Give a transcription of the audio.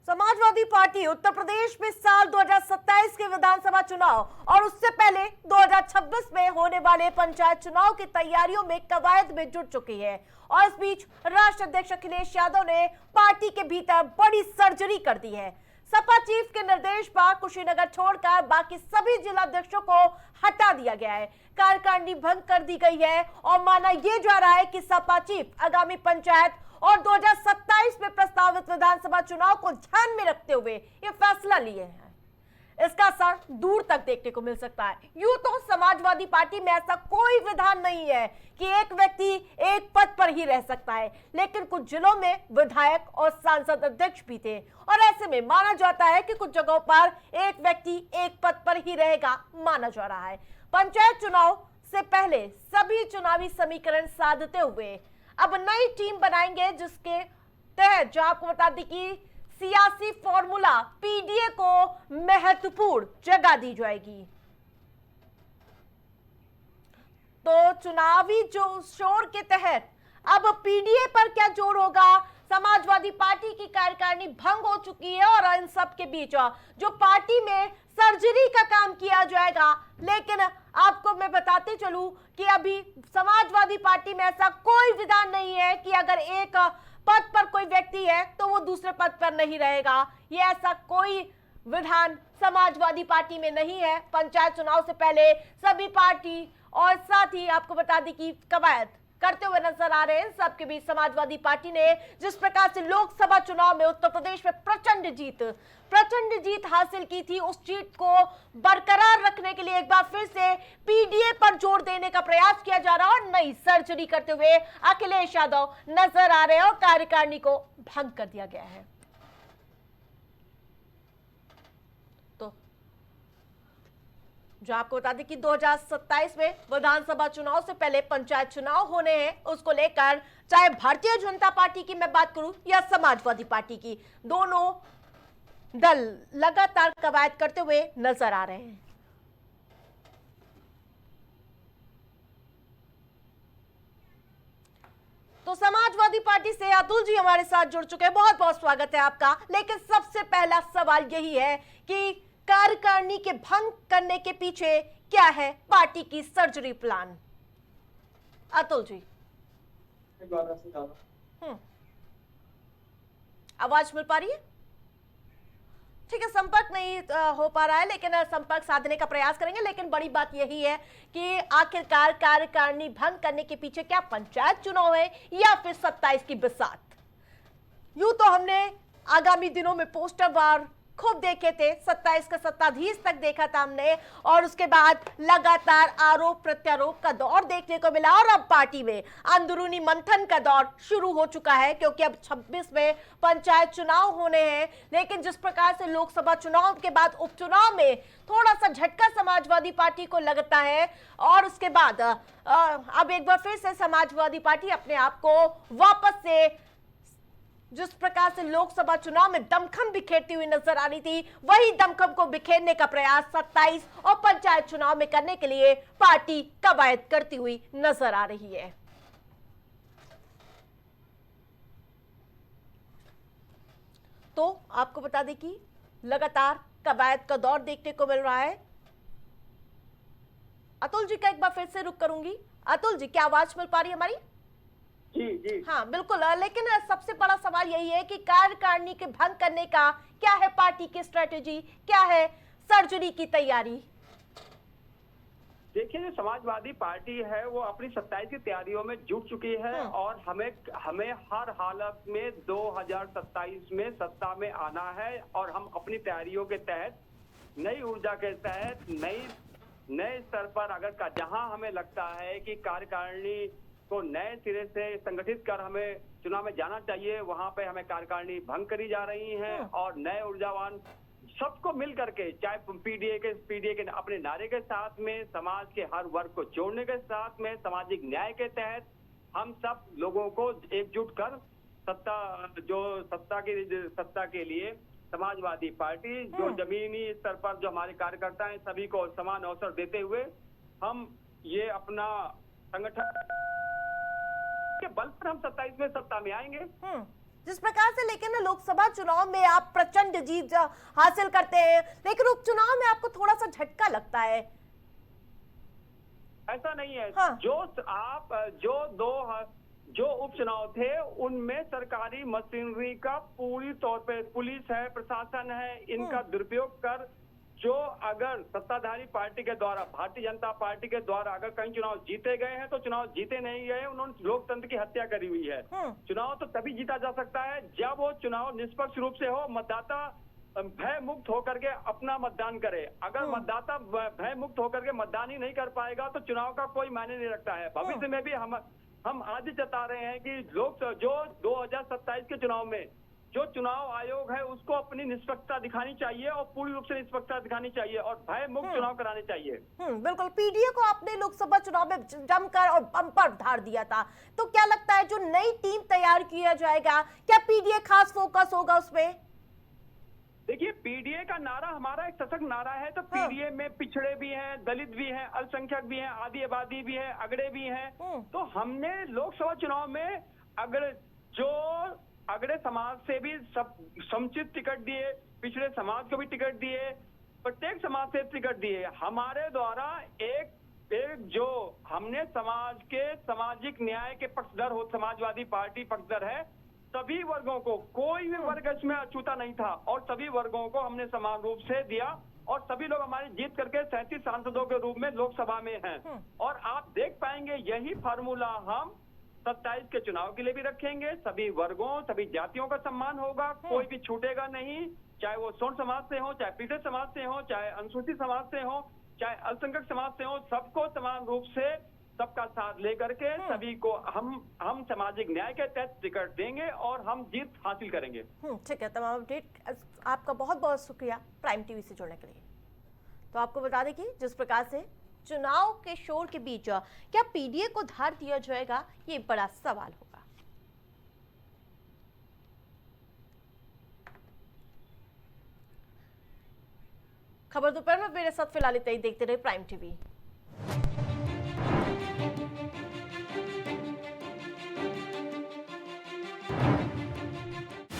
Samajwadi party Uttar Pradesh में साल 2027 के विधानसभा चुनाव और उससे पहले 2026 में होने वाले पंचायत चुनाव की तैयारियों में कवायद में जुट चुकी है। और इस बीच राष्ट्रीय अध्यक्ष अखिलेश यादव ने पार्टी के भीतर बड़ी सर्जरी कर दी है। सपा चीफ के निर्देश पर कुशीनगर छोड़कर बाकी सभी जिलाध्यक्षों को हटा दिया गया है, कार्यकारिणी भंग कर दी गई है और माना यह जा रहा है कि सपा चीफ आगामी पंचायत और 2027 में प्रस्तावित विधानसभा चुनाव को ध्यान में रखते हुए ये फैसला लिए हैं। इसका असर दूर तक देखने को मिल सकता है। यूं तो समाजवादी पार्टी में ऐसा कोई विधान नहीं है कि एक व्यक्ति एक पद पर ही रह सकता है, लेकिन कुछ जिलों में विधायक और सांसद अध्यक्ष भी थे और ऐसे में माना जाता है कि कुछ जगहों पर एक व्यक्ति एक पद पर ही रहेगा माना जा रहा है। पंचायत चुनाव से पहले सभी चुनावी समीकरण साधते हुए अब नई टीम बनाएंगे, जिसके तहत जो आपको बता दें कि सियासी फॉर्मूला पीडीए को महत्वपूर्ण जगह दी जाएगी। तो चुनावी जो शोर के तहत अब पीडीए पर क्या जोर होगा? समाजवादी पार्टी की कार्यकारिणी भंग हो चुकी है और इन सब के बीच जो पार्टी में सर्जरी का काम किया जाएगा। लेकिन आपको मैं बताते चलूं कि अभी समाजवादी पार्टी में ऐसा कोई विधान नहीं है कि अगर एक पद पर कोई व्यक्ति है तो वो दूसरे पद पर नहीं रहेगा। ये ऐसा कोई विधान समाजवादी पार्टी में नहीं है। पंचायत चुनाव से पहले सभी पार्टी और साथ ही आपको बता दें कि कवायद करते हुए नजर आ रहे हैं। सबके बीच समाजवादी पार्टी ने जिस प्रकार से लोकसभा चुनाव में उत्तर प्रदेश में प्रचंड जीत हासिल की थी, उस जीत को बरकरार रखने के लिए एक बार फिर से पीडीए पर जोर देने का प्रयास किया जा रहा है और नई सर्जरी करते हुए अखिलेश यादव नजर आ रहे हैं और कार्यकारिणी को भंग कर दिया गया है। तो जो आपको बता दें कि 2027 में विधानसभा चुनाव से पहले पंचायत चुनाव होने हैं, उसको लेकर चाहे भारतीय जनता पार्टी की मैं बात करूं या समाजवादी पार्टी की, दोनों दल लगातार कवायद करते हुए नजर आ रहे हैं। तो समाजवादी पार्टी से अतुल जी हमारे साथ जुड़ चुके हैं, बहुत बहुत स्वागत है आपका। लेकिन सबसे पहला सवाल यही है कि कार्यकारिणी के भंग करने के पीछे क्या है पार्टी की सर्जरी प्लान? अतुल जी, आवाज मिल पा रही है? ठीक है, संपर्क नहीं हो पा रहा है, लेकिन संपर्क साधने का प्रयास करेंगे। लेकिन बड़ी बात यही है कि आखिरकार कार्यकारिणी भंग करने के पीछे क्या पंचायत चुनाव है या फिर 27 की बरसात? यूं तो हमने आगामी दिनों में पोस्टर बार खूब देखे थे, 27 का सत्ताधीश तक देखा था हमने और उसके बाद लगातार आरोप प्रत्यारोप का दौर देखने को मिला और अब पार्टी में अंदरूनी मंथन का दौर शुरू हो चुका है, क्योंकि अब 26 में पंचायत चुनाव होने हैं। लेकिन जिस प्रकार से लोकसभा चुनाव के बाद उपचुनाव में थोड़ा सा झटका समाजवादी पार्टी को लगता है और उसके बाद अब एक बार फिर से समाजवादी पार्टी अपने आप को वापस से जिस प्रकार से लोकसभा चुनाव में दमखम बिखेरती हुई नजर आ रही थी, वही दमखम को बिखेरने का प्रयास 27 और पंचायत चुनाव में करने के लिए पार्टी कवायद करती हुई नजर आ रही है। तो आपको बता दें कि लगातार कवायद का दौर देखने को मिल रहा है। अतुल जी का एक बार फिर से रुक करूंगी। अतुल जी, क्या आवाज मिल पा रही है हमारी? जी हाँ बिल्कुल। लेकिन सबसे बड़ा सवाल यही है कि कार्यकारिणी के भंग करने का क्या है पार्टी की स्ट्रेटेजी, क्या है सर्जरी की तैयारी? देखिए, जो समाजवादी पार्टी है वो अपनी 27 की तैयारियों में जुट चुकी है और हमें हर हालत में 2027 में सत्ता में आना है और हम अपनी तैयारियों के तहत नई ऊर्जा के तहत नए स्तर पर अगर जहां हमें लगता है कि कार्यकारिणी को नए सिरे से संगठित कर हमें चुनाव में जाना चाहिए, वहां पे हमें कार्यकारिणी भंग करी जा रही है और नए ऊर्जावान सबको मिल करके, चाहे पीडीए के अपने नारे के साथ में, समाज के हर वर्ग को जोड़ने के साथ में, सामाजिक न्याय के तहत हम सब लोगों को एकजुट कर सत्ता के लिए समाजवादी पार्टी जो जमीनी स्तर पर जो हमारे कार्यकर्ता हैं सभी को समान अवसर देते हुए हम ये अपना संगठन के बल पर हम 27 में सत्ता में आएंगे। जिस प्रकार से लेकिन लोकसभा चुनाव में आप प्रचंड जीत हासिल करते हैं, लेकिन उपचुनाव में आपको थोड़ा सा झटका लगता है। ऐसा नहीं है। हाँ। जो उपचुनाव थे उनमें सरकारी मशीनरी का पूरी तौर पे पुलिस है, प्रशासन है, इनका दुरुपयोग कर जो अगर सत्ताधारी पार्टी के द्वारा, भारतीय जनता पार्टी के द्वारा अगर कहीं चुनाव जीते गए हैं तो चुनाव जीते नहीं गए, उन्होंने लोकतंत्र की हत्या करी हुई है। चुनाव तो तभी जीता जा सकता है जब वो चुनाव निष्पक्ष रूप से हो, मतदाता भय मुक्त होकर के अपना मतदान करे। अगर मतदाता भय मुक्त होकर के मतदान ही नहीं कर पाएगा तो चुनाव का कोई मायने नहीं रखता है। भविष्य में भी हम आज ही जता रहे हैं कि जो 2027 के चुनाव में जो चुनाव आयोग है उसको अपनी निष्पक्षता दिखानी चाहिए और पूरी रूप से निष्पक्षता दिखानी चाहिए और भय मुक्त चुनाव कराने चाहिए। बिल्कुल। पीडीए को आपने लोकसभा चुनाव में जमकर और बम्पर धार दिया था, तो क्या लगता है जो नई टीम तैयार किया जाएगा, क्या पीडीए खास फोकस होगा उसमें? देखिए, पीडीए का नारा हमारा एक सशक्त नारा है, तो पीडीए में पिछड़े भी हैं, दलित भी हैं, अल्पसंख्यक भी हैं, आदि आबादी भी है, अगड़े भी हैं। तो हमने लोकसभा चुनाव में अगड़े समाज से भी समुचित टिकट दिए, पिछड़े समाज को भी टिकट दिए, प्रत्येक समाज से टिकट दिए। हमारे द्वारा एक जो हमने समाज के सामाजिक न्याय के पक्षधर हो, समाजवादी पार्टी पक्षधर है, सभी वर्गों को, कोई भी वर्ग इसमें अछूता नहीं था और सभी वर्गों को हमने समान रूप से दिया और सभी लोग हमारे जीत करके 37 सांसदों के रूप में लोकसभा में हैं। और आप देख पाएंगे यही फार्मूला हम 27 के चुनाव के लिए भी रखेंगे। सभी वर्गों, सभी जातियों का सम्मान होगा, कोई भी छूटेगा नहीं, चाहे वो स्वर्ण समाज से हो, चाहे पीड़ित समाज से हो, चाहे अनुसूचित समाज से हो, चाहे अल्पसंख्यक समाज से हो, सबको समान रूप से सबका साथ लेकर के सभी को हम सामाजिक न्याय के तहत टिकट देंगे और हम जीत हासिल करेंगे। ठीक है, तमाम अपडेट आपका बहुत बहुत शुक्रिया प्राइम टीवी से जुड़ने के लिए। तो आपको बता दें कि जिस प्रकार से चुनाव के शोर के बीच क्या पीडीए को धार दिया जाएगा, ये बड़ा सवाल होगा। खबर दोपहर में मेरे साथ फिलहाल इतना ही। देखते रहे प्राइम टीवी।